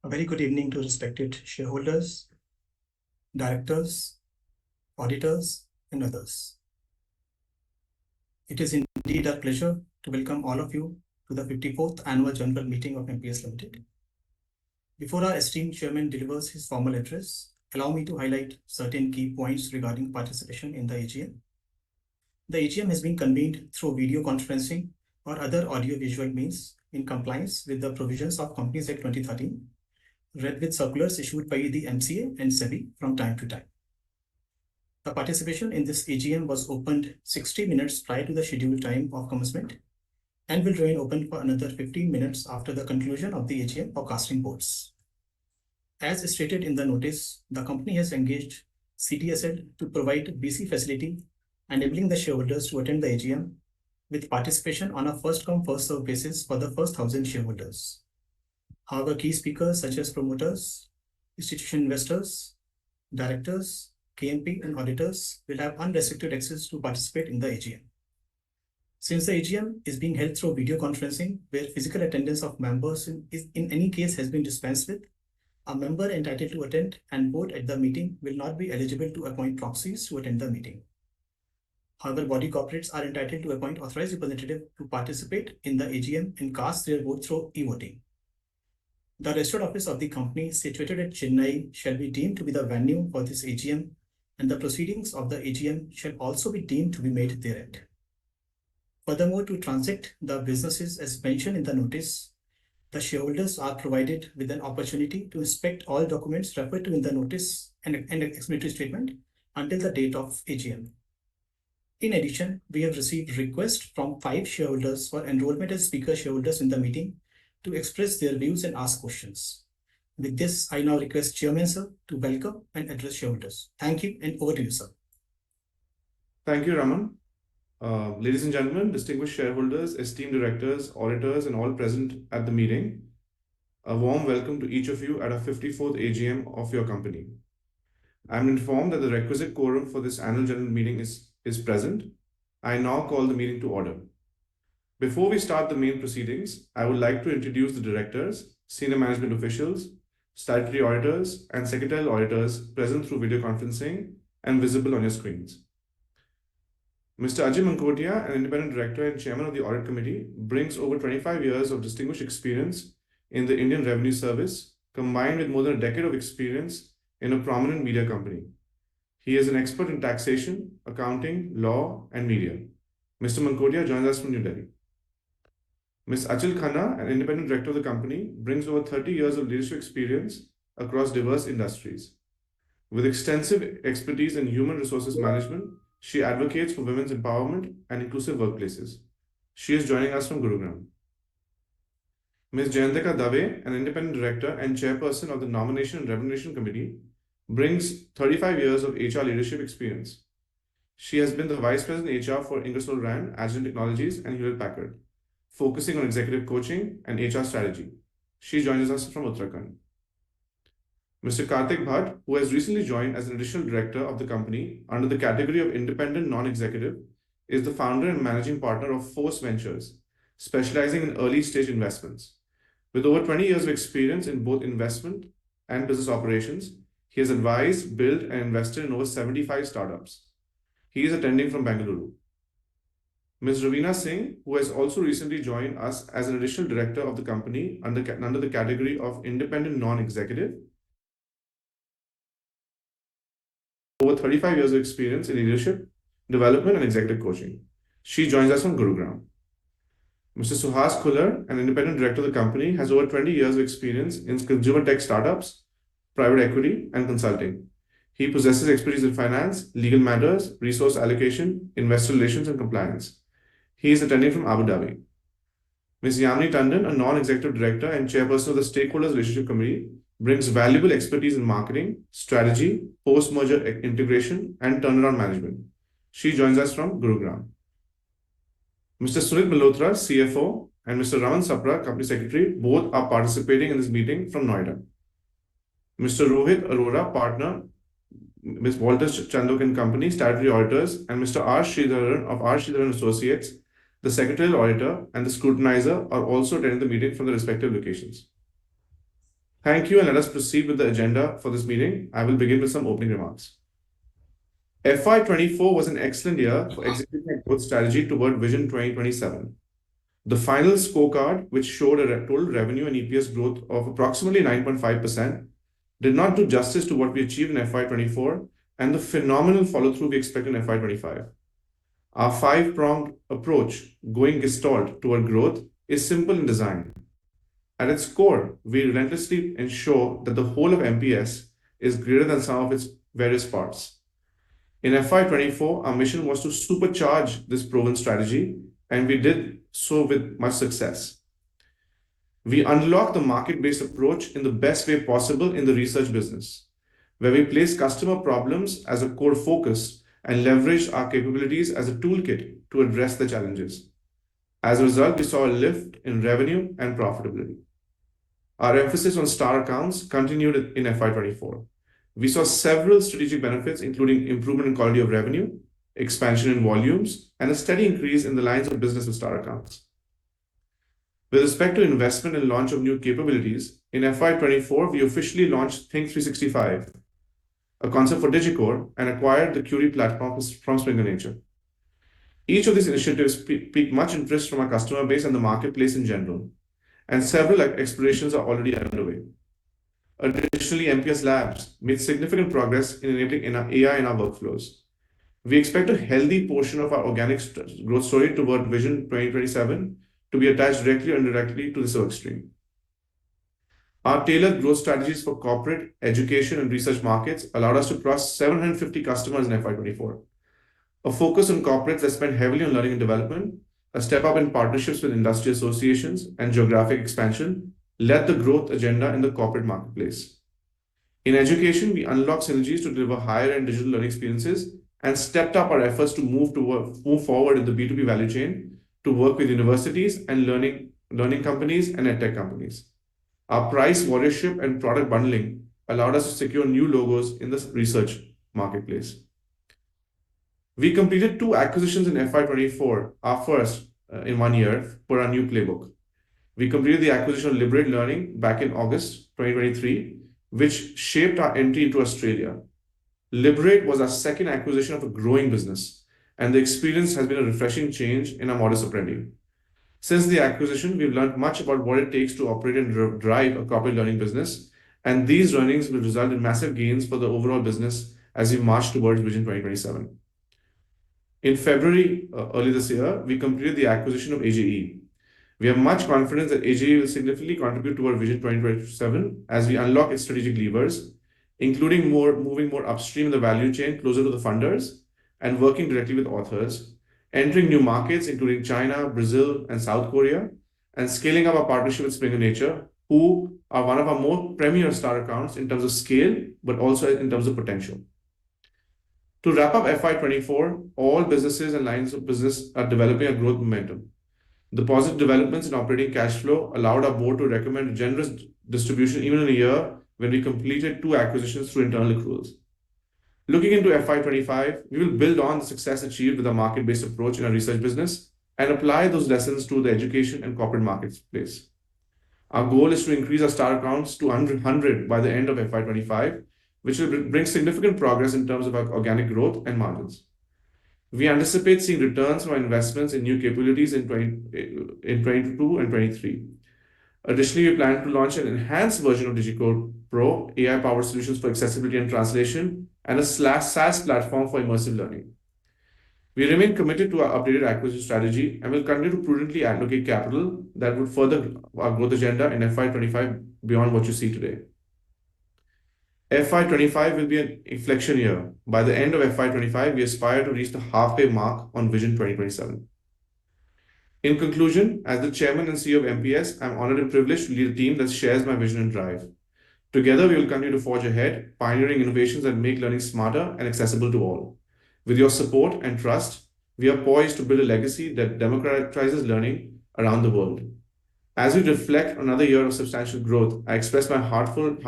A very good evening to respected shareholders, directors, auditors, and others. It is indeed our pleasure to welcome all of you to the 54th Annual General Meeting of MPS Limited. Before our esteemed chairman delivers his formal address, allow me to highlight certain key points regarding participation in the AGM. The AGM has been convened through video conferencing or other audio-visual means in compliance with the provisions of Companies Act 2013, read with circulars issued by the MCA and SEBI from time to time. The participation in this AGM was opened 60 minutes prior to the scheduled time of commencement and will remain open for another 15 minutes after the conclusion of the AGM for casting votes. As stated in the notice, the company has engaged CTSL to provide BC facility, enabling the shareholders to attend the AGM with participation on a first-come, first-served basis for the first 1,000 shareholders. However, key speakers such as promoters, institutional investors, directors, KMP, and auditors will have unrestricted access to participate in the AGM. Since the AGM is being held through video conferencing, where physical attendance of members in any case has been dispensed with, a member entitled to attend and vote at the meeting will not be eligible to appoint proxies to attend the meeting. However, body corporates are entitled to appoint authorized representative to participate in the AGM and cast their vote through e-voting. The registered office of the company situated at Chennai shall be deemed to be the venue for this AGM, and the proceedings of the AGM shall also be deemed to be made thereat. Furthermore, to transact the businesses as mentioned in the notice, the shareholders are provided with an opportunity to inspect all documents referred to in the notice and explanatory statement until the date of AGM. In addition, we have received requests from 5 shareholders for enrollment as speaker shareholders in the meeting to express their views and ask questions. With this, I now request Chairman Sir to welcome and address shareholders. Thank you, and over to you, sir. Thank you, Raman. Ladies and gentlemen, distinguished shareholders, esteemed directors, auditors, and all present at the meeting, a warm welcome to each of you at our 54th AGM of your company. I'm informed that the requisite quorum for this annual general meeting is present. I now call the meeting to order. Before we start the main proceedings, I would like to introduce the directors, senior management officials, statutory auditors, and secretarial auditors present through video conferencing and visible on your screens. Mr. Ajay Mankotia, an independent director and chairman of the audit committee, brings over 25 years of distinguished experience in the Indian Revenue Service, combined with more than a decade of experience in a prominent media company. He is an expert in taxation, accounting, law, and media. Mr. Mankotia joins us from New Delhi. Ms. Achal Khanna, an independent director of the company, brings over 30 years of leadership experience across diverse industries. With extensive expertise in human resources management, she advocates for women's empowerment and inclusive workplaces. She is joining us from Gurugram. Ms. Jayantika Dave, an independent director and chairperson of the Nomination and Remuneration Committee, brings 35 years of HR leadership experience. She has been the Vice President HR for Ingersoll Rand, Agilent Technologies, and Hewlett Packard, focusing on executive coaching and HR strategy. She joins us from Uttarakhand. Mr. Karthik Bhatt, who has recently joined as an additional director of the company under the category of independent non-executive, is the founder and managing partner of Force Ventures, specializing in early-stage investments. With over 20 years of experience in both investment and business operations, he has advised, built, and invested in over 75 startups. He is attending from Bengaluru. Ms. Ravina Singh, who has also recently joined us as an additional director of the company under the category of independent non-executive, over 35 years of experience in leadership, development, and executive coaching. She joins us from Gurugram. Mr. Suhas Khullar, an independent director of the company, has over 20 years of experience in consumer tech startups, private equity, and consulting. He possesses expertise in finance, legal matters, resource allocation, investor relations, and compliance. He is attending from Abu Dhabi. Ms. Yamini Tandon, a non-executive director and chairperson of the Stakeholders Relationship Committee, brings valuable expertise in marketing, strategy, post-merger integration, and turnaround management. She joins us from Gurugram. Mr. Sunit Malhotra, CFO, and Mr. Raman Sapra, Company Secretary, both are participating in this meeting from Noida. Mr. Rohit Arora, partner, Ms. Walter Chandok and Company, statutory auditors, and Mr. R. Sridharan of R. Sridharan Associates, the secretarial auditor, and the scrutinizer are also attending the meeting from the respective locations. Thank you, and let us proceed with the agenda for this meeting. I will begin with some opening remarks. FY24 was an excellent year for executing a growth strategy toward Vision 2027. The final scorecard, which showed a total revenue and EPS growth of approximately 9.5%, did not do justice to what we achieved in FY24 and the phenomenal follow-through we expect in FY25. Our five-pronged approach, going gestalt toward growth, is simple in design. At its core, we relentlessly ensure that the whole of MPS is greater than some of its various parts. In FY24, our mission was to supercharge this proven strategy, and we did so with much success. We unlocked the market-based approach in the best way possible in the research business, where we place customer problems as a core focus and leverage our capabilities as a toolkit to address the challenges. As a result, we saw a lift in revenue and profitability. Our emphasis on star accounts continued in FY24. We saw several strategic benefits, including improvement in quality of revenue, expansion in volumes, and a steady increase in the lines of business with star accounts. With respect to investment and launch of new capabilities, in FY24, we officially launched Think 365, a concept for Digicore, and acquired the Curie platform from Springer Nature. Each of these initiatives piqued much interest from our customer base and the marketplace in general, and several explorations are already underway. Additionally, MPS Labs made significant progress in enabling AI in our workflows. We expect a healthy portion of our organic growth story toward Vision 2027 to be attached directly or indirectly to this work stream. Our tailored growth strategies for corporate, education, and research markets allowed us to cross 750 customers in FY24. A focus on corporates that spend heavily on learning and development, a step up in partnerships with industry associations, and geographic expansion led the growth agenda in the corporate marketplace. In education, we unlocked synergies to deliver higher-end digital learning experiences and stepped up our efforts to move forward in the B2B value chain to work with universities and learning companies and edtech companies. Our price warriorship and product bundling allowed us to secure new logos in the research marketplace. We completed 2 acquisitions in FY24, our first in 1 year, per our new playbook. We completed the acquisition of Liberate Learning back in August 2023, which shaped our entry into Australia. Liberate was our second acquisition of a growing business, and the experience has been a refreshing change in our modus operandi. Since the acquisition, we've learned much about what it takes to operate and drive a corporate learning business, and these learnings will result in massive gains for the overall business as we march towards Vision 2027. In February early this year, we completed the acquisition of AGE. We have much confidence that AGE will significantly contribute to our Vision 2027 as we unlock its strategic levers, including moving more upstream in the value chain, closer to the funders, and working directly with authors, entering new markets, including China, Brazil, and South Korea, and scaling up our partnership with Springer Nature, who are one of our more premier star accounts in terms of scale, but also in terms of potential. To wrap up FY24, all businesses and lines of business are developing a growth momentum. The positive developments in operating cash flow allowed our board to recommend a generous distribution even in a year when we completed 2 acquisitions through internal accruals. Looking into FY25, we will build on the success achieved with a market-based approach in our research business and apply those lessons to the education and corporate marketplace. Our goal is to increase our star accounts to 100 by the end of FY25, which will bring significant progress in terms of our organic growth and margins. We anticipate seeing returns from our investments in new capabilities in 22 and 23. Additionally, we plan to launch an enhanced version of Digicore Pro, AI-powered solutions for accessibility and translation, and a SaaS platform for immersive learning. We remain committed to our updated acquisition strategy and will continue to prudently allocate capital that would further our growth agenda in FY25 beyond what you see today. FY25 will be an inflection year. By the end of FY25, we aspire to reach the halfway mark on Vision 2027. In conclusion, as the Chairman and CEO of MPS, I'm honored and privileged to lead a team that shares my vision and drive. Together, we will continue to forge ahead, pioneering innovations that make learning smarter and accessible to all. With your support and trust, we are poised to build a legacy that democratizes learning around the world. As we reflect on another year of substantial growth, I express my heartfelt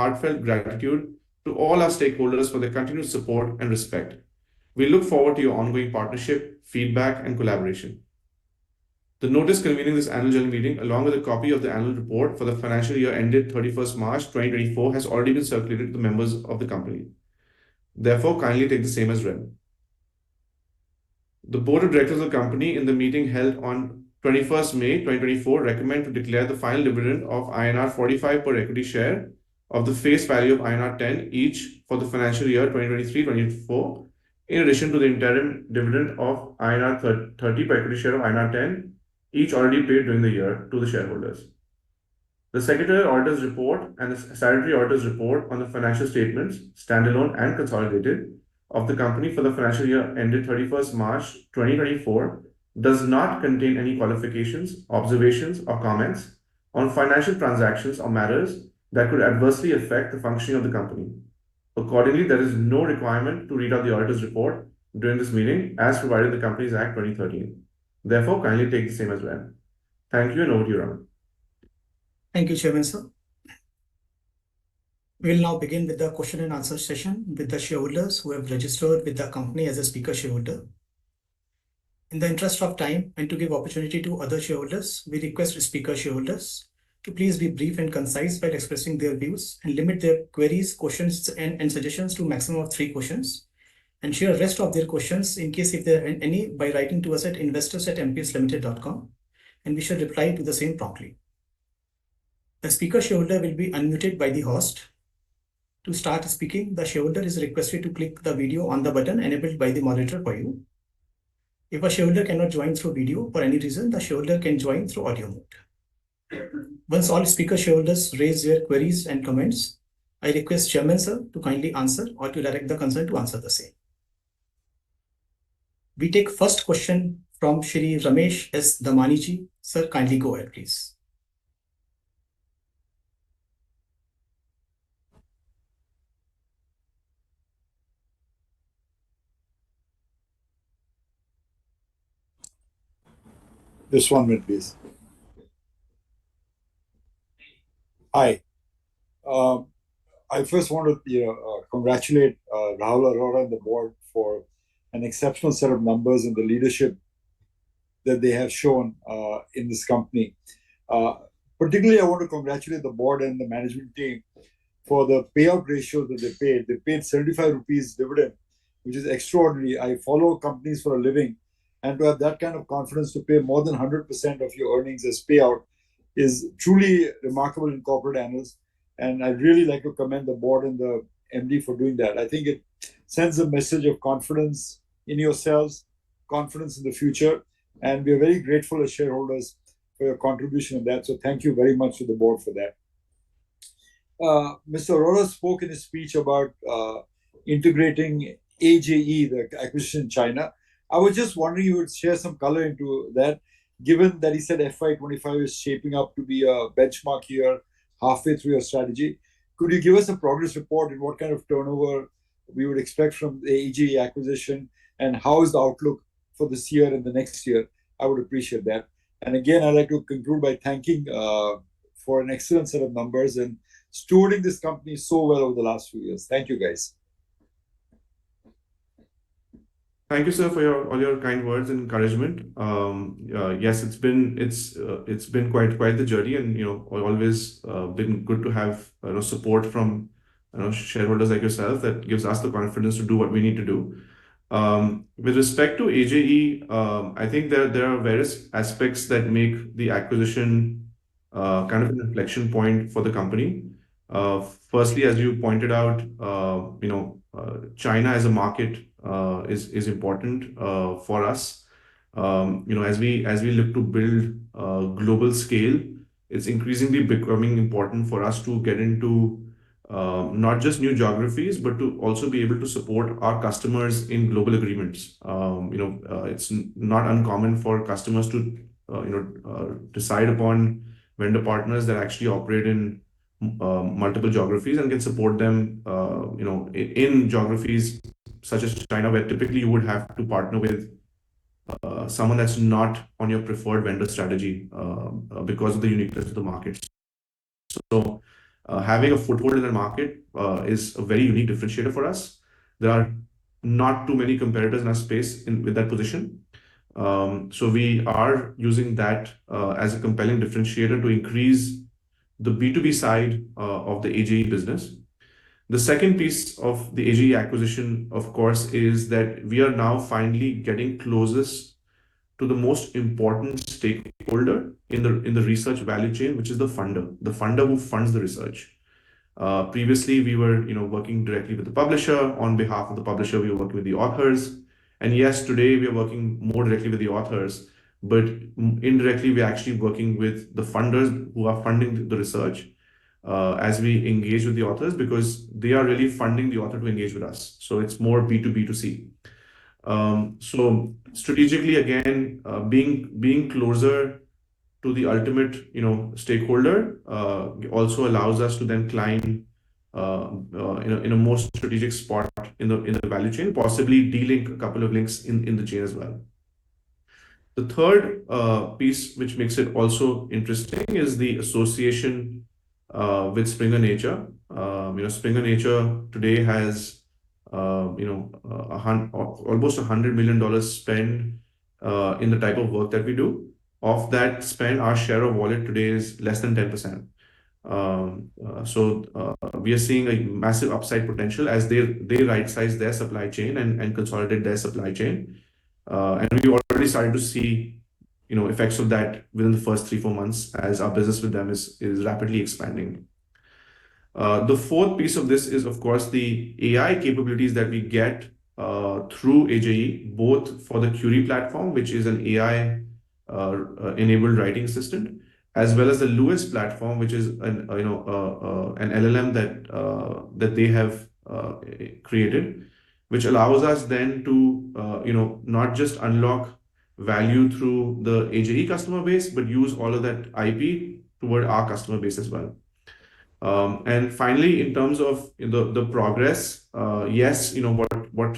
gratitude to all our stakeholders for their continued support and respect. We look forward to your ongoing partnership, feedback, and collaboration. The notice convening this annual general meeting, along with a copy of the annual report for the financial year ended 31st March 2024, has already been circulated to the members of the company. Therefore, kindly take the same as read. The Board of Directors of the company, in the meeting held on 21st May 2024, recommend to declare the final dividend of INR 45 per equity share of the face value of INR 10 each for the financial year 2023-24, in addition to the interim dividend of INR 30 per equity share of INR 10 each already paid during the year to the shareholders. The Secretarial Auditor's Report and the Statutory Auditor's Report on the financial statements, standalone and consolidated, of the company for the financial year ended 31st March 2024 does not contain any qualifications, observations, or comments on financial transactions or matters that could adversely affect the functioning of the company. Accordingly, there is no requirement to read out the auditor's report during this meeting as provided in the Companies Act 2013. Therefore, kindly take the same as read. Thank you, and over to you, Raman. Thank you, Chairman, sir. We will now begin with the question and answer session with the shareholders who have registered with the company as a speaker shareholder. In the interest of time and to give opportunity to other shareholders, we request speaker shareholders to please be brief and concise while expressing their views and limit their queries, questions, and suggestions to maximum of 3 questions, and share rest of their questions in case if there are any by writing to us at investors@mpslimited.com, and we shall reply to the same promptly. The speaker shareholder will be unmuted by the host. To start speaking, the shareholder is requested to click the video on the button enabled by the moderator for you. If a shareholder cannot join through video for any reason, the shareholder can join through audio mode. Once all speaker shareholders raise their queries and comments, I request Chairman sir to kindly answer or to direct the concern to answer the same. We take first question from Shri Ramesh S. Damaniji. Sir, kindly go ahead, please. Just 1 minute, please. Hi. I first want to congratulate Rahul Arora and the board for an exceptional set of numbers and the leadership that they have shown in this company. Particularly, I want to congratulate the board and the management team for the payout ratio that they paid. They paid 75 rupees dividend, which is extraordinary. I follow companies for a living, and to have that kind of confidence to pay more than 100% of your earnings as payout is truly remarkable in corporate annals. And I'd really like to commend the board and the MD for doing that. I think it sends a message of confidence in yourselves, confidence in the future, and we're very grateful as shareholders for your contribution in that. So thank you very much to the board for that. Mr. Arora spoke in his speech about integrating AGE, the acquisition in China. I was just wondering you would share some color into that, given that he said FY25 is shaping up to be a benchmark year halfway through your strategy. Could you give us a progress report and what kind of turnover we would expect from the AGE acquisition, and how is the outlook for this year and the next year? I would appreciate that. And again, I'd like to conclude by thanking for an excellent set of numbers and stewarding this company so well over the last few years. Thank you, guys. Thank you, sir, for all your kind words and encouragement. Yes, it's been quite the journey, and always been good to have support from shareholders like yourself that gives us the confidence to do what we need to do. With respect to AJE, I think there are various aspects that make the acquisition kind of an inflection point for the company. Firstly, as you pointed out, China as a market is important for us. As we look to build global scale, it's increasingly becoming important for us to get into not just new geographies, but to also be able to support our customers in global agreements. It's not uncommon for customers to decide upon vendor partners that actually operate in multiple geographies and can support them in geographies such as China, where typically you would have to partner with someone that's not on your preferred vendor strategy because of the uniqueness of the market. So having a foothold in the market is a very unique differentiator for us. There are not too many competitors in our space with that position. So we are using that as a compelling differentiator to increase the B2B side of the AGE business. The second piece of the AGE acquisition, of course, is that we are now finally getting closest to the most important stakeholder in the research value chain, which is the funder who funds the research. Previously, we were working directly with the publisher. On behalf of the publisher, we were working with the authors. And yes, today we are working more directly with the authors, but indirectly we're actually working with the funders who are funding the research as we engage with the authors, because they are really funding the author to engage with us. So it's more B2B2C. So strategically, again, being closer to the ultimate stakeholder also allows us to then climb in a more strategic spot in the value chain, possibly de-link a couple of links in the chain as well. The third piece, which makes it also interesting, is the association with Springer Nature. Springer Nature today has almost $100 million spent in the type of work that we do. Of that spend, our share of wallet today is less than 10%. So we are seeing a massive upside potential as they right-size their supply chain and consolidate their supply chain. And we already started to see effects of that within the first 3-4 months as our business with them is rapidly expanding. The fourth piece of this is, of course, the AI capabilities that we get through AJE, both for the Curie platform, which is an AI enabled writing assistant, as well as the Lewis platform, which is an LLM that they have created, which allows us then to not just unlock value through the AJE customer base, but use all of that IP toward our customer base as well. And finally, in terms of the progress, yes, what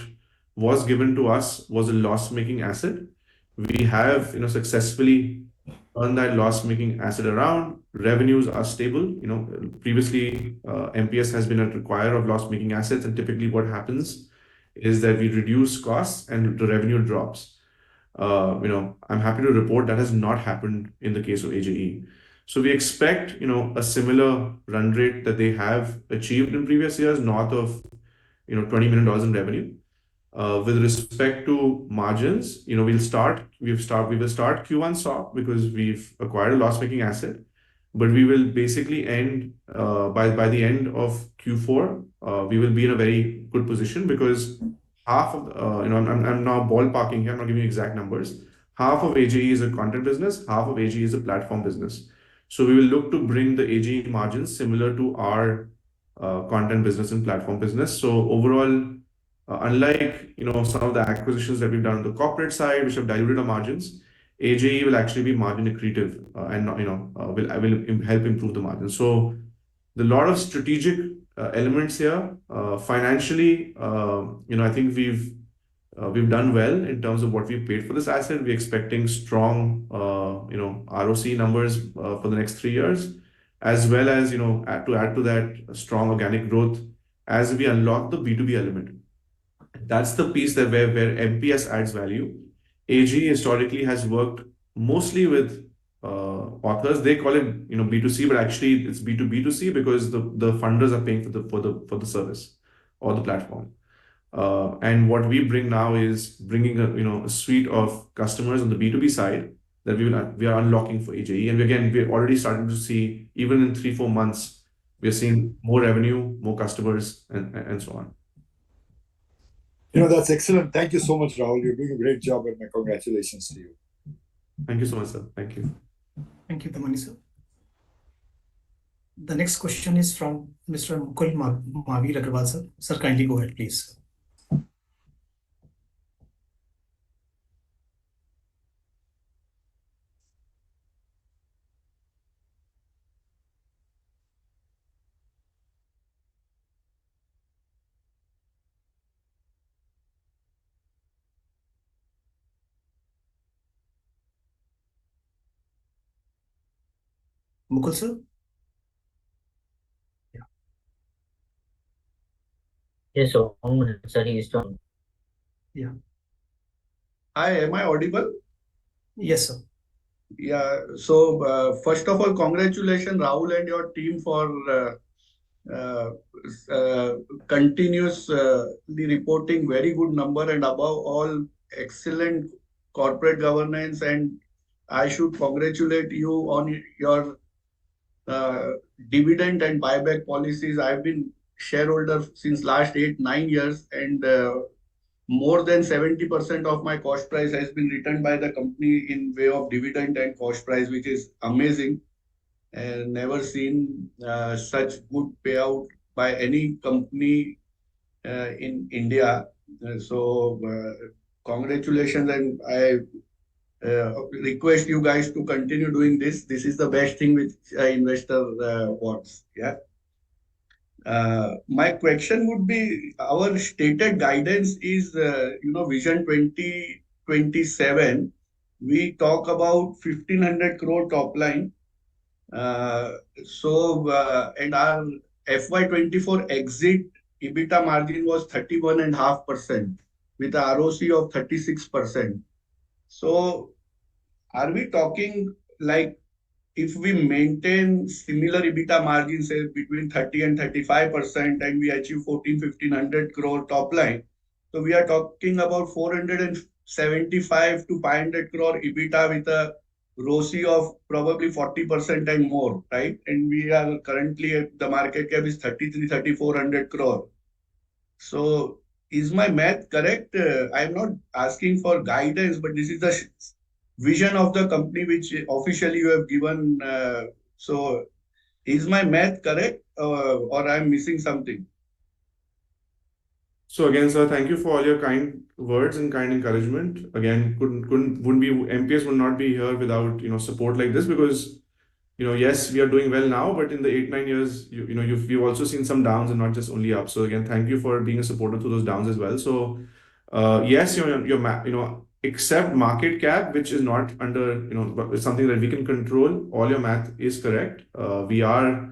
was given to us was a loss-making asset. We have successfully turned that loss-making asset around. Revenues are stable. Previously, MPS has been a acquirer of loss-making assets, and typically what happens is that we reduce costs and the revenue drops. I'm happy to report that has not happened in the case of AJE. So we expect, a similar run rate that they have achieved in previous years, north of, $20 million in revenue. With respect to margins, we will start Q1 soft because we've acquired a loss-making asset, but we will basically end by the end of Q4. We will be in a very good position because half of I'm now ballparking here. I'm not giving you exact numbers. Half of AGE is a content business, half of AGE is a platform business. So we will look to bring the AGE margins similar to our content business and platform business. So overall, unlike some of the acquisitions that we've done on the corporate side, which have diluted our margins, AGE will actually be margin accretive and will help improve the margin. So the lot of strategic elements here. Financially, I think we've done well in terms of what we paid for this asset. We're expecting strong ROC numbers for the next 3 years, as well as to add to that strong organic growth as we unlock the B2B element. That's the piece where MPS adds value. AG historically has worked mostly with authors. They call it B2C, but actually it's B2B2C because the funders are paying for the service or the platform. And what we bring now is bringing a suite of customers on the B2B side that we are unlocking for AJE. And again, we're already starting to see, even in 3-4 months, we are seeing more revenue, more customers, and so on. That's excellent. Thank you so much, Rahul. You're doing a great job, and my congratulations to you. Thank you so much, sir. Thank you. Thank you, Damani sir. The next question is from Mr. Mukul Mahavir Agrawal sir. Sir, kindly go ahead, please. Mukul sir? Yes, sir. 1 minute, sir. He is talking. Yeah. Hi, am I audible? Yes, sir. Yeah. So first of all, congratulations, Rahul and your team for uh, uh, continuously reporting very good number and above all excellent corporate governance. And I should congratulate you on your uh, dividend and buyback policies. I've been shareholder since last 8, 9 years, and more than 70% of my cost price has been returned by the company in way of dividend and cost price, which is amazing. And never seen such good payout by any company in India. Congratulations, and I request you guys to continue doing this. This is the best thing which investor wants. Yeah. My question would be, our stated guidance is, Vision 2027. We talk about 1,500 crore top line. And our FY24 exit EBITDA margin was 31.5% with a ROC of 36%. So are we talking like, if we maintain similar EBITDA margins, say between 30 and 35%, and we achieve 1,500 crore top line, so we are talking about 475 to 500 crore EBITDA with a ROCE of probably 40% and more, right? And we are currently at the market cap is 3,400 crore. So is my math correct? I'm not asking for guidance, but this is the vision of the company which officially you have given. So is my math correct, or I'm missing something? So again, sir, thank you for all your kind words and kind encouragement. Again, wouldn't be MPS would not be here without support like this, because yes, we are doing well now, but in the 8, 9 years, you've also seen some downs and not just only up. So again, thank you for being a supporter through those downs as well. So yes, except market cap, which is not under it's something that we can control. All your math is correct. We are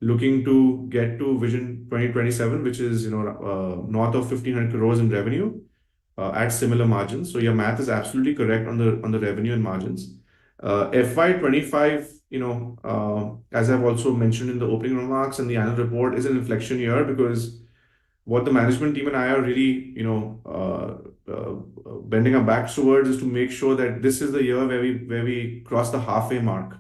looking to get to Vision 2027, which is north of 1,500 crores in revenue at similar margins. So your math is absolutely correct on the revenue and margins. FY25, as I've also mentioned in the opening remarks and the annual report, is an inflection year, because what the management team and I are really, bending our backs towards is to make sure that this is the year where we cross the halfway mark,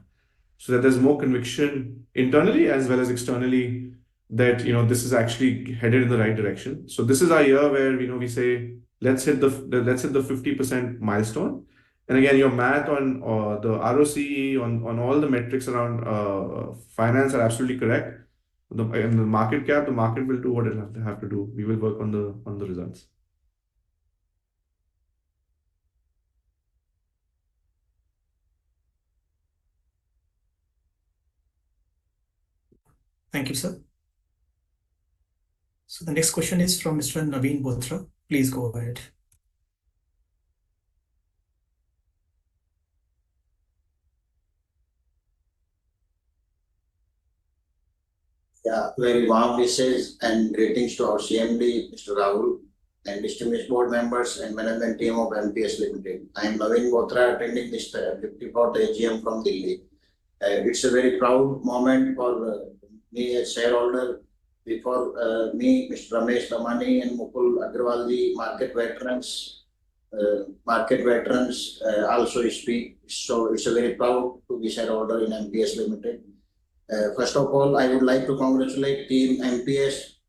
so that there's more conviction internally as well as externally that this is actually headed in the right direction. So this is our year where we say let's hit the 50% milestone. And again, your math on the ROCE on all the metrics around finance are absolutely correct. And the market cap, the market will do what it have to do. We will work on the results. Thank you, sir. So the next question is from Mr. Naveen Bothra. Please go ahead. Yeah, very warm wishes and greetings to our CMD, Mr. Rahul, and distinguished board members and management team of MPS Limited. I am Naveen Bothra, attending this 54th AGM from Delhi. It's a very proud moment for me as shareholder. Before me, Mr. Ramesh Damani and Mukul Agrawalji, market veterans also speak. So it's a very proud to be shareholder in MPS Limited. First of all, I would like to congratulate Team MPS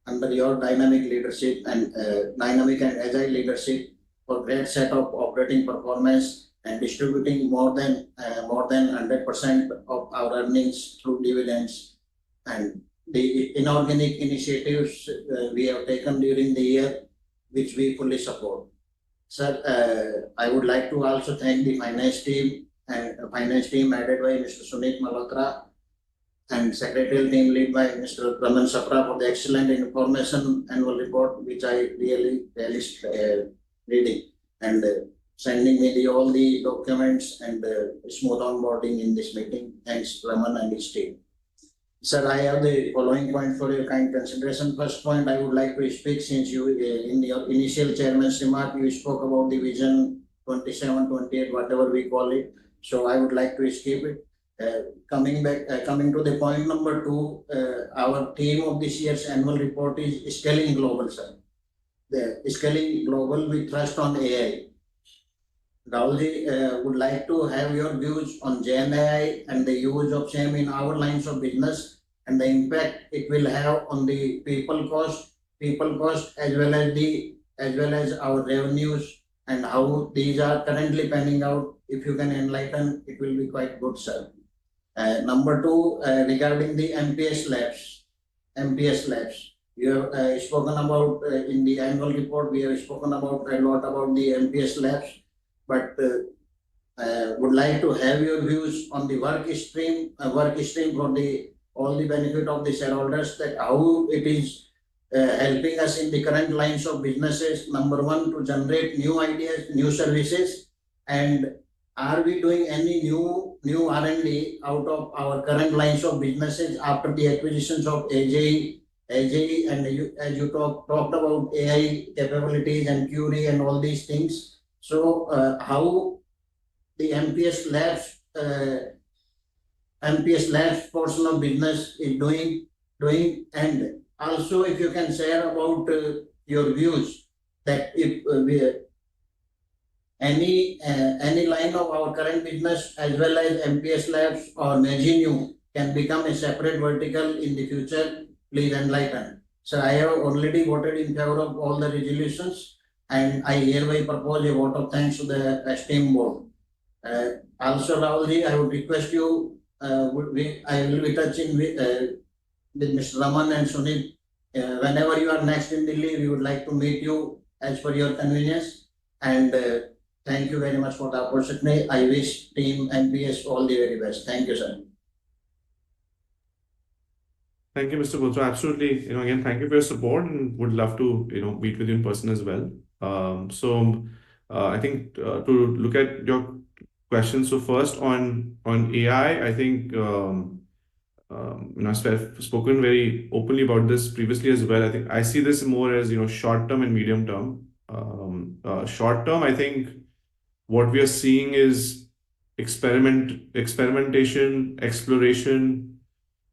under your dynamic leadership and dynamic and agile leadership for great set of operating performance and distributing more than 100% of our earnings through dividends, and the inorganic initiatives we have taken during the year, which we fully support. Sir, I would like to also thank the finance team headed by Mr. Sunit Malhotra and secretarial team led by Mr. Raman Sapra for the excellent information annual report, which I really relished reading, and sending me all the documents and smooth onboarding in this meeting. Thanks, Raman and his team. Sir, I have the following point for your kind consideration. First point, I would like to speak, since you, in your initial chairman's remark, you spoke about the vision 27, 28, whatever we call it. So I would like to skip it. Coming to the point number two, our theme of this year's annual report is scaling global, sir. The scaling global with trust on AI. Rahulji, would like to have your views on Gen AI and the use of same in our lines of business and the impact it will have on the people cost as well as our revenues and how these are currently panning out. If you can enlighten, it will be quite good, sir. Number two, regarding the MPS labs. You have spoken about in the annual report. We have spoken about a lot about the MPS labs, but would like to have your views on the work stream for the all the benefit of the shareholders, that how it is helping us in the current lines of businesses. Number one, to generate new ideas, new services, and are we doing any new R&D out of our current lines of businesses after the acquisitions of AGE, and as you talked about AI capabilities and Curie and all these things. So how the MPS labs portion of business is doing, and also if you can share about your views that if any line of our current business as well as MPS labs or New can become a separate vertical in the future, please enlighten. So I have already voted in favor of all the resolutions, and I hereby propose a vote of thanks to the esteemed board. Also, Rahulji, I would request you, I will be touching with Mr. Raman and Sunit. Whenever you are next in Delhi, we would like to meet you as per your convenience. And thank you very much for the opportunity. I wish team MPS all the very best. Thank you, sir. Thank you, Mr. Bothra. Absolutely. Again, thank you for your support and would love to, meet with you in person as well. I think to look at your questions. So first on AI, I think, I've spoken very openly about this previously as well. I think I see this more as, short term and medium term. Short term, I think what we are seeing is experimentation, exploration,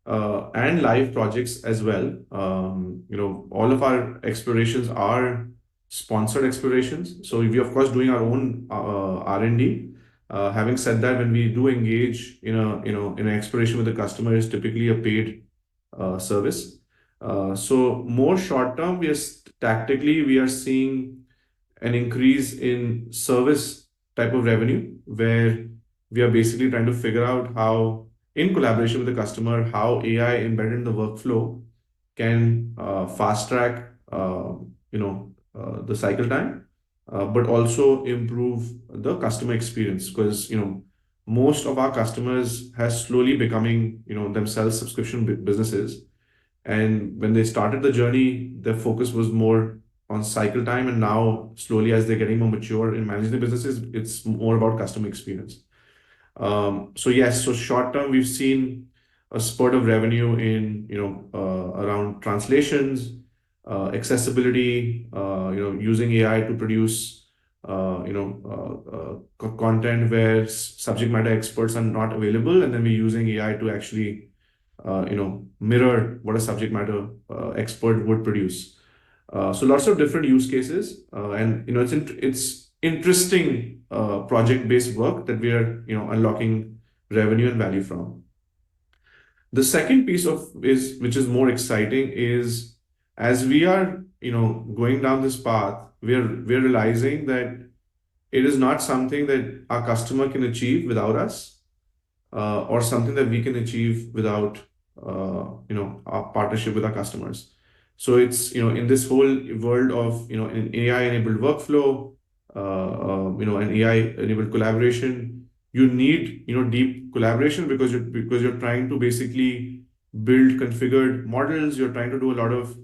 and live projects as well. All of our explorations are sponsored explorations. So we of course doing our own R&D. Having said that, when we do engage in an exploration with the customer, is typically a paid service. So more short term, tactically we are seeing an increase in service type of revenue, where we are basically trying to figure out how, in collaboration with the customer, how AI embedded in the workflow can fast track the cycle time, but also improve the customer experience, because most of our customers has slowly becoming themselves subscription businesses, and when they started the journey, their focus was more on cycle time, and now slowly as they're getting more mature in managing the businesses, it's more about customer experience. So yes, so short term we've seen a spurt of revenue in around translations, accessibility, using AI to produce content where subject matter experts are not available, and then we're using AI to actually mirror what a subject matter expert would produce. So lots of different use cases, and it's interesting project-based work that we are unlocking revenue and value from. The second piece which is more exciting, is as we are going down this path, we're realizing that it is not something that our customer can achieve without us, or something that we can achieve without our partnership with our customers. So it's in this whole world of an AI-enabled workflow, an AI-enabled collaboration, you need deep collaboration, because you're trying to basically build configured models. You're trying to do a lot of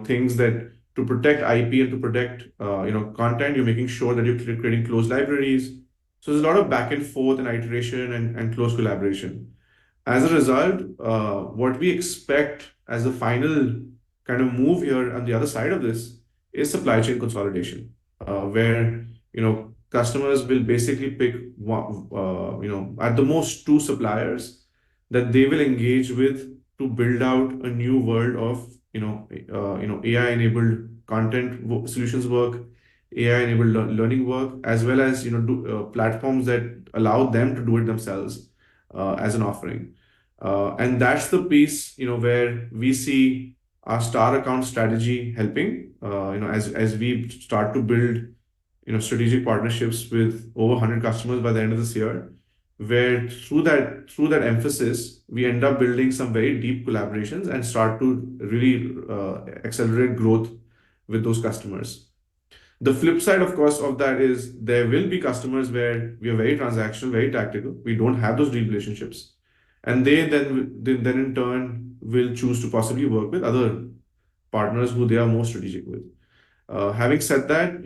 things that to protect IP and to protect content. You're making sure that you're creating closed libraries. So there's a lot of back and forth and iteration and close collaboration. As a result, what we expect as a final kind of move here on the other side of this is supply chain consolidation, where customers will basically pick one, at the most two suppliers that they will engage with to build out a new world of AI enabled solutions work, AI enabled learning work, as well as platforms that allow them to do it themselves as an offering. And that's the piece where we see our star account strategy helping. As we start to build strategic partnerships with over 100 customers by the end of this year, where through that emphasis we end up building some very deep collaborations and start to really accelerate growth with those customers. The flip side, of course, of that is there will be customers where we are very transactional, very tactical. We don't have those deep relationships, and they then in turn will choose to possibly work with other partners who they are more strategic with. Having said that,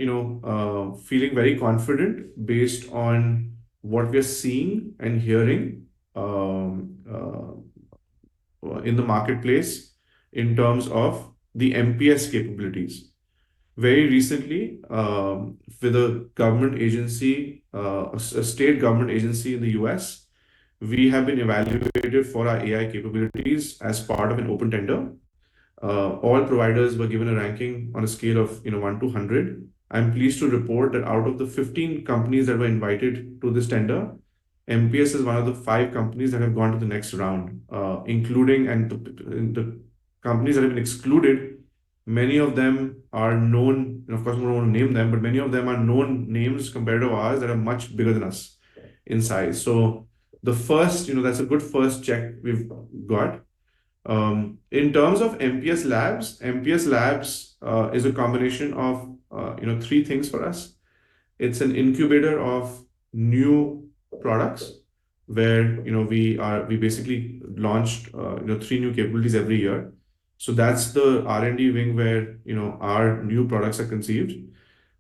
feeling very confident based on what we are seeing and hearing in the marketplace in terms of the MPS capabilities. Very recently, with a government agency, a state government agency in the US, we have been evaluated for our AI capabilities as part of an open tender. All providers were given a ranking on a scale of 1 to 100. I'm pleased to report that out of the 15 companies that were invited to this tender, MPS is one of the 5 companies that have gone to the next round, including and the companies that have been excluded. Many of them are known, and of course, we don't want to name them, but many of them are known names compared to ours that are much bigger than us in size. So the first, that's a good first check we've got. In terms of MPS Labs is a combination of 3 things for us. It's an incubator of new products where we basically launched 3 new capabilities every year. So that's the R&D wing where our new products are conceived.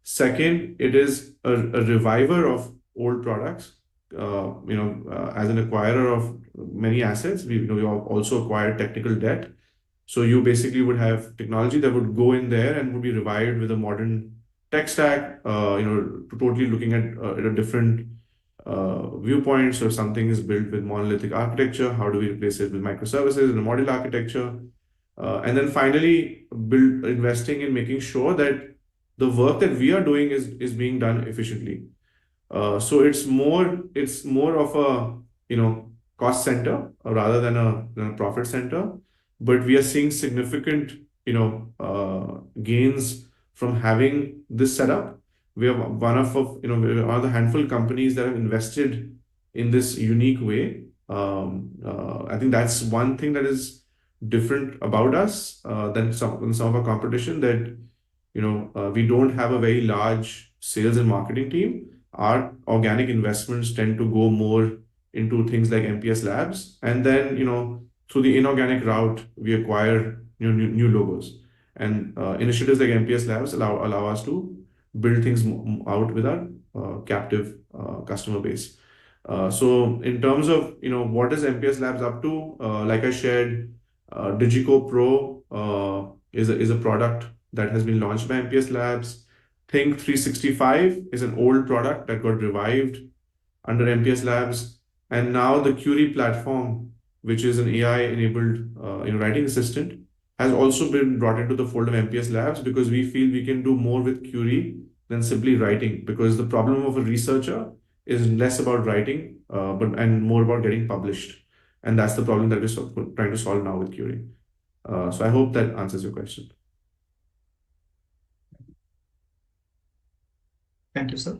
Second, it is a reviver of old products. As an acquirer of many assets, we also acquired technical debt. So you basically would have technology that would go in there and would be revived with a modern tech stack, totally looking at a different viewpoint. So if something is built with monolithic architecture, how do we replace it with microservices and a modular architecture? And then finally, investing in making sure that the work that we are doing is being done efficiently. So it's more of a cost center rather than a profit center, but we are seeing significant gains from having this setup. We are we're one of the handful of companies that have invested in this unique way. I think that's one thing that is different about us than some of our competition, that we don't have a very large sales and marketing team. Our organic investments tend to go more into things like MPS Labs, and then through the inorganic route we acquire new logos, and initiatives like MPS Labs allow us to build things out with our captive customer base. So in terms of what is MPS Labs up to, like I shared, Digico Pro is a product that has been launched by MPS Labs. Think 365 is an old product that got revived under MPS Labs, and now the Curie platform, which is an AI-enabled writing assistant, has also been brought into the fold of MPS Labs because we feel we can do more with Curie than simply writing. Because the problem of a researcher is less about writing, and more about getting published, and that's the problem that we're trying to solve now with Curie. So I hope that answers your question. Thank you, sir.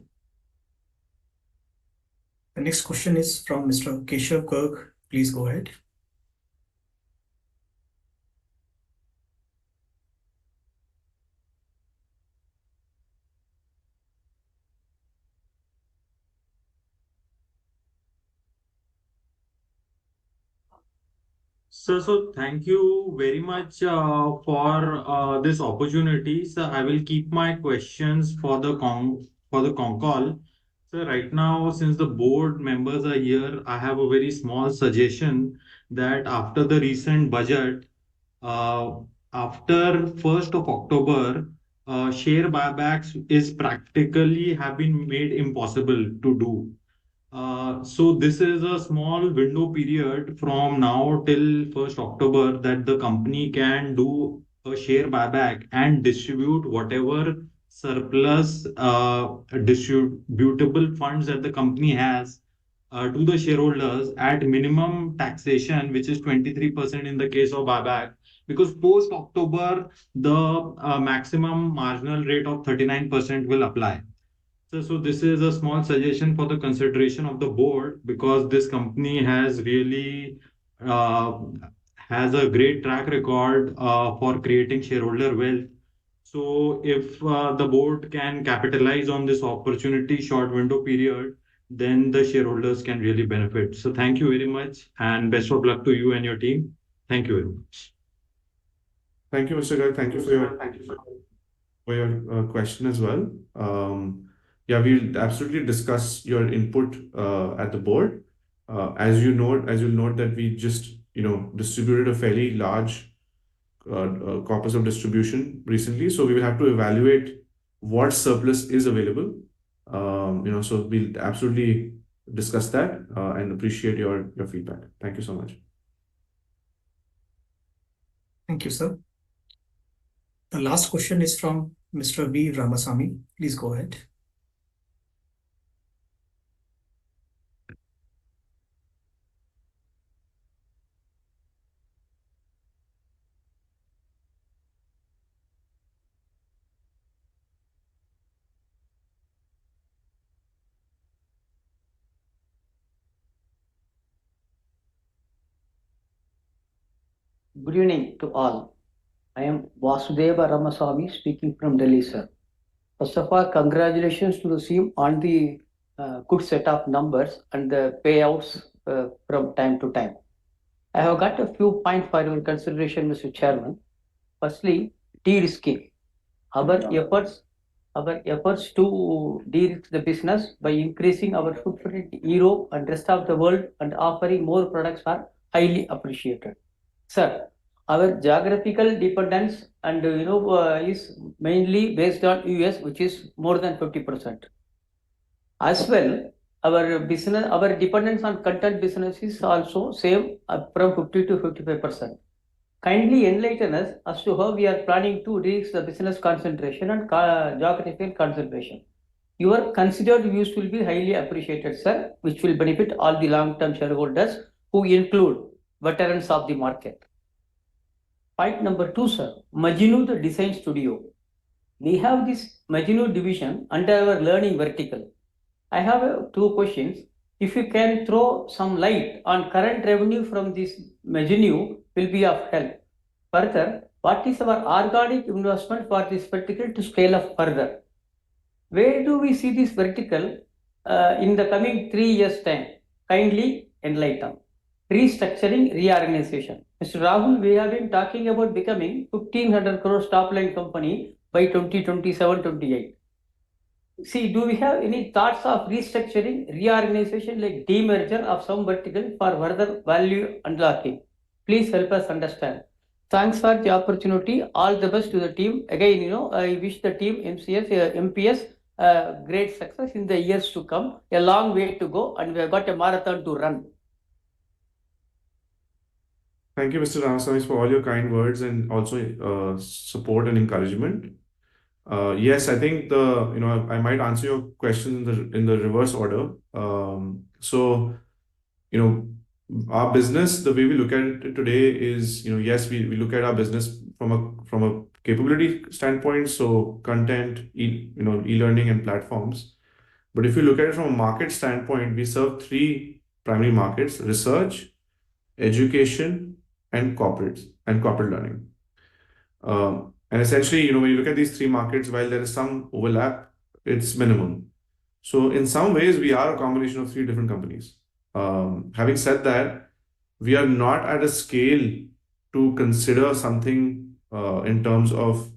The next question is from Mr. Keshav Garg. Please go ahead. So thank you very much for this opportunity. So I will keep my questions for the con call. So right now, since the board members are here, I have a very small suggestion that after the recent budget, after 1st of October, share buybacks is practically have been made impossible to do. So this is a small window period from now till 1st October that the company can do a share buyback and distribute whatever surplus distributable funds that the company has to the shareholders at minimum taxation, which is 23% in the case of buyback. Because post October, the maximum marginal rate of 39% will apply. So this is a small suggestion for the consideration of the board because this company has really uh, has a great track record for creating shareholder wealth. So if the board can capitalize on this opportunity short window period, then the shareholders can really benefit. So thank you very much and best of luck to you and your team. Thank you very much. Thank you, Mr. Garg. Thank you for your question as well. Yeah, we'll absolutely discuss your input at the board. As you'll note that we just distributed a fairly large corpus of distribution recently, so we will have to evaluate what surplus is available. So we'll absolutely discuss that and appreciate your feedback. Thank you so much. Thank you, sir. The last question is from Mr. V. Ramasamy. Please go ahead. Good evening to all. I am Vasudeva Ramasamy speaking from Delhi, sir. First of all, congratulations to the team on the good set of numbers and the payouts from time to time. I have got a few points for your consideration, Mr. Chairman. Firstly, de-risking. Our efforts to de-risk the business by increasing our footprint in Europe and rest of the world and offering more products are highly appreciated. Sir, our geographical dependence and is mainly based on US, which is more than 50%. As well, our dependence on content business is also same from 50 to 55%. Kindly enlighten us as to how we are planning to reach the business concentration and geographical concentration. Your considered views will be highly appreciated, sir, which will benefit all the long-term shareholders who include veterans of the market. Point number 2, sir, Majinu the Design Studio. We have this Majinu division under our learning vertical. I have two questions. If you can throw some light on current revenue from this Majinu will be of help. Further, what is our organic investment for this vertical to scale up further? Where do we see this vertical in the coming 3 years' time? Kindly enlighten. Restructuring, reorganization. Mr. Rahul, we have been talking about becoming 1,500 crores top line company by 2027-28. See, do we have any thoughts of restructuring, reorganization like demerger of some vertical for further value unlocking? Please help us understand. Thanks for the opportunity. All the best to the team. Again, I wish the team MPS great success in the years to come. A long way to go, and we have got a marathon to run. Thank you, Mr. Ramasamy, for all your kind words and also support and encouragement. Yes, I think I might answer your question in the reverse order. Our business, the way we look at it today is, yes, we look at our business from a capability standpoint, so content, e-learning and platforms. But if you look at it from a market standpoint, we serve three primary markets: research, education, and corporate learning. And essentially, when you look at these three markets, while there is some overlap, it's minimum. So in some ways, we are a combination of three different companies. Having said that, we are not at a scale to consider something in terms of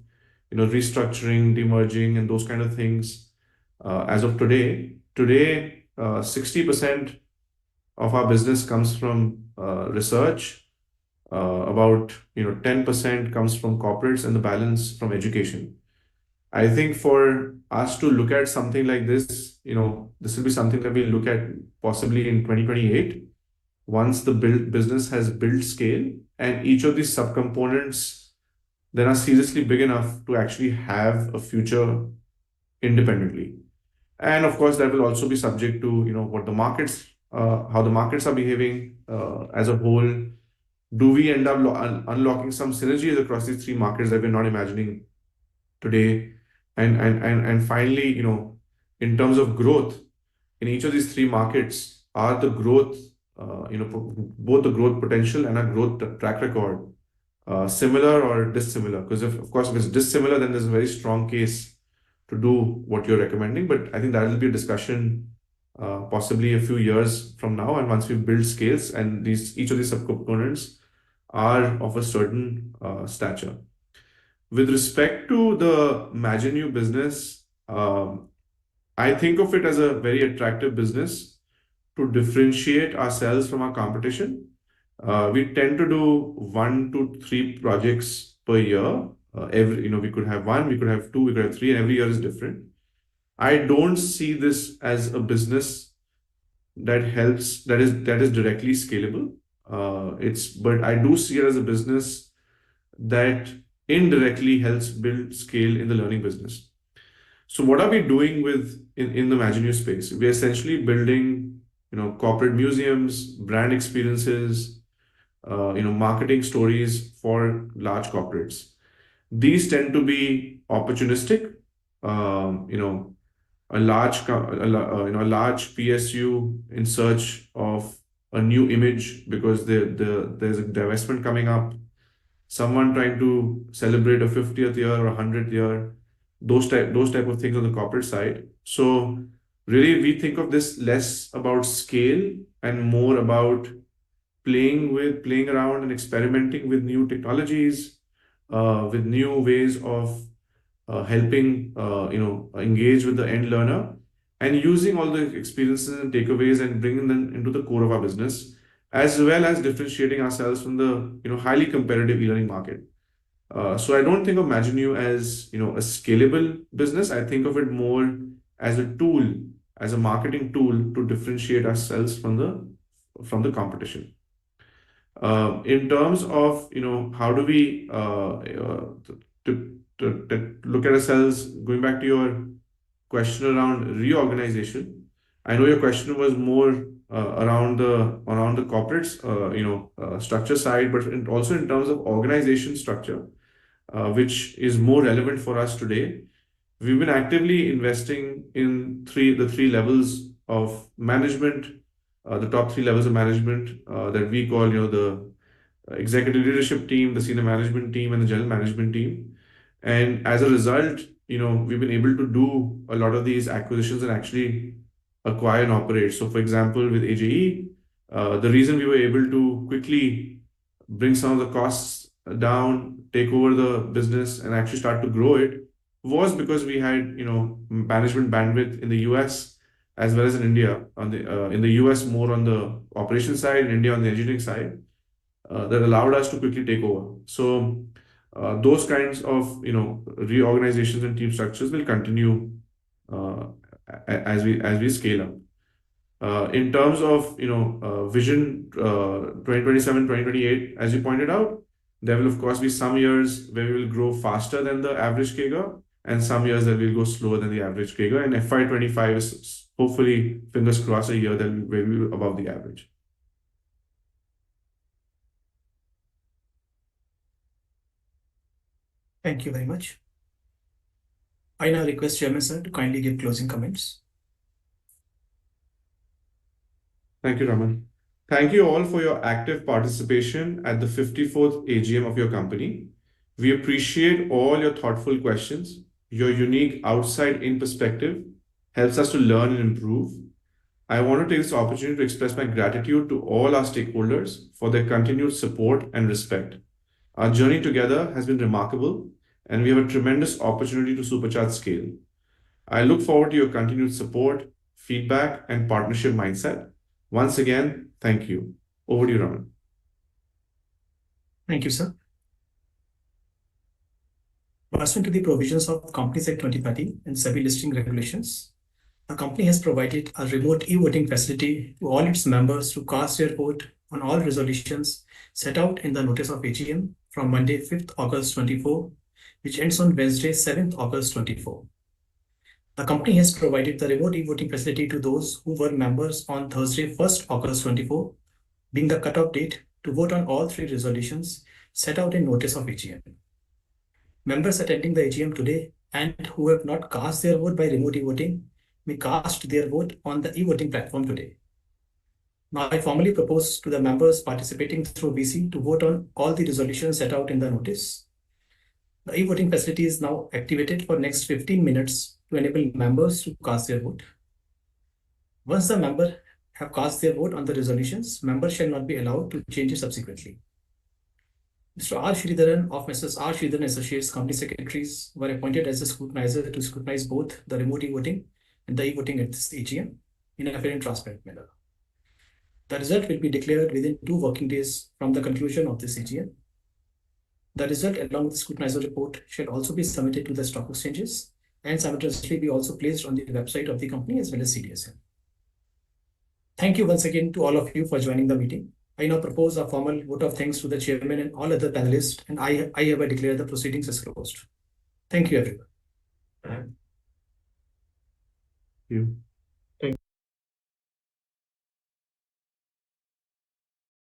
restructuring, demerging, and those kind of things as of today. Today, 60% of our business comes from research. About 10% comes from corporates and the balance from education. I think for us to look at something like this, this will be something that we'll look at possibly in 2028, once the business has built scale and each of these subcomponents then are seriously big enough to actually have a future independently. And of course, that will also be subject to what the markets, how the markets are behaving as a whole. Do we end up unlocking some synergies across these three markets that we're not imagining today? And finally, in terms of growth in each of these three markets, are the growth, both the growth potential and our growth track record similar or dissimilar? Because of course, if it's dissimilar, then there's a very strong case to do what you're recommending. But I think that will be a discussion possibly a few years from now. And once we build scales and each of these subcomponents are of a certain stature. With respect to the Magenu business, I think of it as a very attractive business to differentiate ourselves from our competition. We tend to do 1 to 3 projects per year. We could have one, we could have two, we could have three, and every year is different. I don't see this as a business that is directly scalable. But I do see it as a business that indirectly helps build scale in the learning business. So what are we doing in the Magenu space? We're essentially building, corporate museums, brand experiences, marketing stories for large corporates. These tend to be opportunistic. A large PSU in search of a new image because there's a divestment coming up. Someone trying to celebrate a 50th year or a 100th year. Those type of things on the corporate side. So really, we think of this less about scale and more about playing around and experimenting with new technologies, with new ways of helping engage with the end learner, and using all the experiences and takeaways and bringing them into the core of our business, as well as differentiating ourselves from the highly competitive e-learning market. So I don't think of Magenu as a scalable business. I think of it more as a tool, as a marketing tool to differentiate ourselves from the competition. In terms of how do we to look at ourselves, going back to your question around reorganization, I know your question was more around the corporates structure side, but also in terms of organization structure, which is more relevant for us today. We've been actively investing in the three levels of management, the top 3 levels of management that we call the executive leadership team, the senior management team, and the general management team. And as a result, we've been able to do a lot of these acquisitions and actually acquire and operate. So, for example, with AJE, the reason we were able to quickly bring some of the costs down, take over the business, and actually start to grow it was because we had management bandwidth in the US as well as in India. In the US, more on the operations side, in India on the engineering side, that allowed us to quickly take over. So those kinds of reorganizations and team structures will continue as we scale up. In terms of vision 2027, 2028, as you pointed out, there will of course be some years where we will grow faster than the average CAGR, and some years that will go slower than the average CAGR. And FY25 is hopefully, fingers crossed, a year that where we will above the average. Thank you very much. I now request Chairman Sir to kindly give closing comments. Thank you, Raman. Thank you all for your active participation at the 54th AGM of your company. We appreciate all your thoughtful questions. Your unique outside-in perspective helps us to learn and improve. I want to take this opportunity to express my gratitude to all our stakeholders for their continued support and respect. Our journey together has been remarkable, and we have a tremendous opportunity to supercharge scale. I look forward to your continued support, feedback, and partnership mindset. Once again, thank you. Over to you, Raman. Thank you, sir. Pursuant to the provisions of Companies Act 2030 and SEBI listing regulations, the company has provided a remote e-voting facility to all its members to cast their vote on all resolutions set out in the notice of AGM from Monday 5th August 24, which ends on Wednesday 7th August 24. The company has provided the remote e-voting facility to those who were members on Thursday 1st August 24, being the cutoff date to vote on all 3 resolutions set out in notice of AGM. Members attending the AGM today and who have not cast their vote by remote e-voting may cast their vote on the e-voting platform today. Now, I formally propose to the members participating through VC to vote on all the resolutions set out in the notice. The e-voting facility is now activated for next 15 minutes to enable members to cast their vote. Once the member have cast their vote on the resolutions, members shall not be allowed to change it subsequently. Mr. R. Sridharan of Messrs. R. Sridharan Associates Company Secretaries were appointed as a scrutinizer to scrutinize both the remote e-voting and the e-voting at this AGM in a fair and transparent manner. The result will be declared within 2 working days from the conclusion of this AGM. The result along with the scrutinizer report shall also be submitted to the stock exchanges and simultaneously be also placed on the website of the company as well as CDSL. Thank you once again to all of you for joining the meeting. I now propose a formal vote of thanks to the chairman and all other panelists, and I hereby declare the proceedings as closed. Thank you, everyone. Thank you.